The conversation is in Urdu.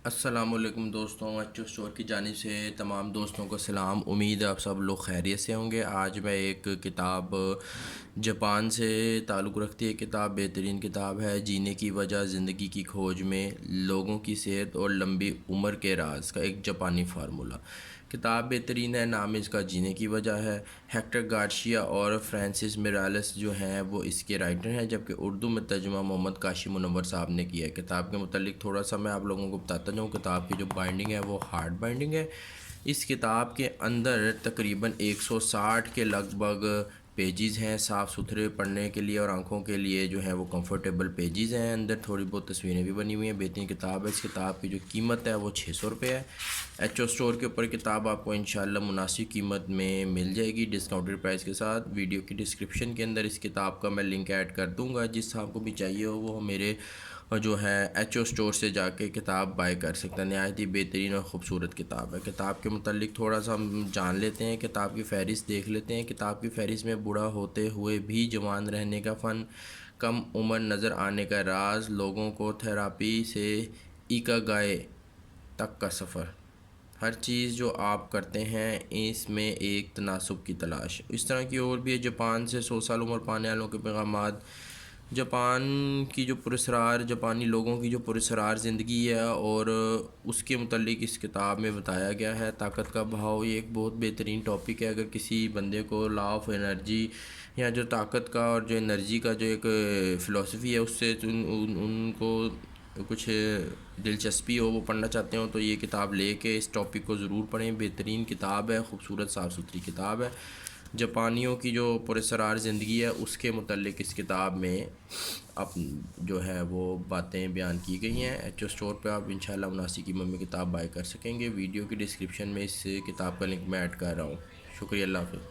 السلام علیکم دوستوں، اچو اسٹور کی جانب سے تمام دوستوں کو سلام۔ امید ہے آپ سب لوگ خیریت سے ہوں گے۔ آج میں ایک کتاب جاپان سے تعلق رکھتی ہے، کتاب بہترین کتاب ہے، جینے کی وجہ زندگی کی کھوج میں لوگوں کی صحت اور لمبی عمر کے راز کا ایک جاپانی فارمولہ۔ کتاب بہترین ہے، نام اس کا جینے کی وجہ ہے۔ ہیکٹر گارشیا اور فرانسس میرالس جو ہیں وہ اس کے رائٹر ہیں، جبکہ اردو میں ترجمہ محمد کاشی منور صاحب نے کیا ہے۔ کتاب کے متعلق تھوڑا سا میں آپ لوگوں کو بتاتا جاؤں۔ کتاب کی جو بائنڈنگ ہے وہ ہارڈ بائنڈنگ ہے۔ اس کتاب کے اندر تقریباً 160 کے لگ بھگ پیجز ہیں، صاف ستھرے پڑھنے کے لیے اور آنکھوں کے لیے جو ہیں وہ کمفرٹیبل پیجز ہیں۔ اندر تھوڑی بہت تصویریں بھی بنی ہوئی ہیں۔ بہترین کتاب ہے۔ اس کتاب کی جو قیمت ہے وہ 600 روپے ہے۔ ایچ او اسٹور کے اوپر کتاب آپ کو انشاءاللہ مناسب قیمت میں مل جائے گی، ڈسکاؤنٹڈ پرائس کے ساتھ۔ ویڈیو کی ڈسکرپشن کے اندر اس کتاب کا میں لنک ایڈ کر دوں گا، جس صاحب کو بھی چاہیے ہو وہ میرے جو ہے ایچ او اسٹور سے جا کے کتاب بائی کر سکتا ہے۔ نہایت ہی بہترین اور خوبصورت کتاب ہے۔ کتاب کے متعلق تھوڑا سا ہم جان لیتے ہیں، کتاب کی فہرست دیکھ لیتے ہیں۔ کتاب کی فہرست میں بوڑھا ہوتے ہوئے بھی جوان رہنے کا فن، کم عمر نظر آنے کا راز، لوگوں کو تھراپی سے ایکاگائے تک کا سفر، ہر چیز جو آپ کرتے ہیں اس میں ایک تناسب کی تلاش، اس طرح کی اور بھی ہے۔ جاپان سے 100 سال عمر پانے والوں کے پیغامات، جاپان کی جو پراسرار جاپانی لوگوں کی جو پراسرار زندگی ہے اور اس کے متعلق اس کتاب میں بتایا گیا ہے۔ طاقت کا بہاؤ، یہ ایک بہت بہترین ٹاپک ہے۔ اگر کسی بندے کو لا آف انرجی یا جو طاقت کا اور جو انرجی کا جو ایک فلسفی ہے اس سے ان کو کچھ دلچسپی ہو، وہ پڑھنا چاہتے ہوں تو یہ کتاب لے کے اس ٹاپک کو ضرور پڑھیں۔ بہترین کتاب ہے، خوبصورت صاف ستھری کتاب ہے۔ جاپانیوں کی جو پراسرار زندگی ہے اس کے متعلق اس کتاب میں جو ہے وہ باتیں بیان کی گئی ہیں۔ ایچ او اسٹور پہ آپ انشاءاللہ مناسب قیمت میں کتاب بائی کر سکیں گے۔ ویڈیو کی ڈسکرپشن میں اس کتاب کا لنک میں ایڈ کر رہا ہوں۔ شکریہ، اللہ حافظ۔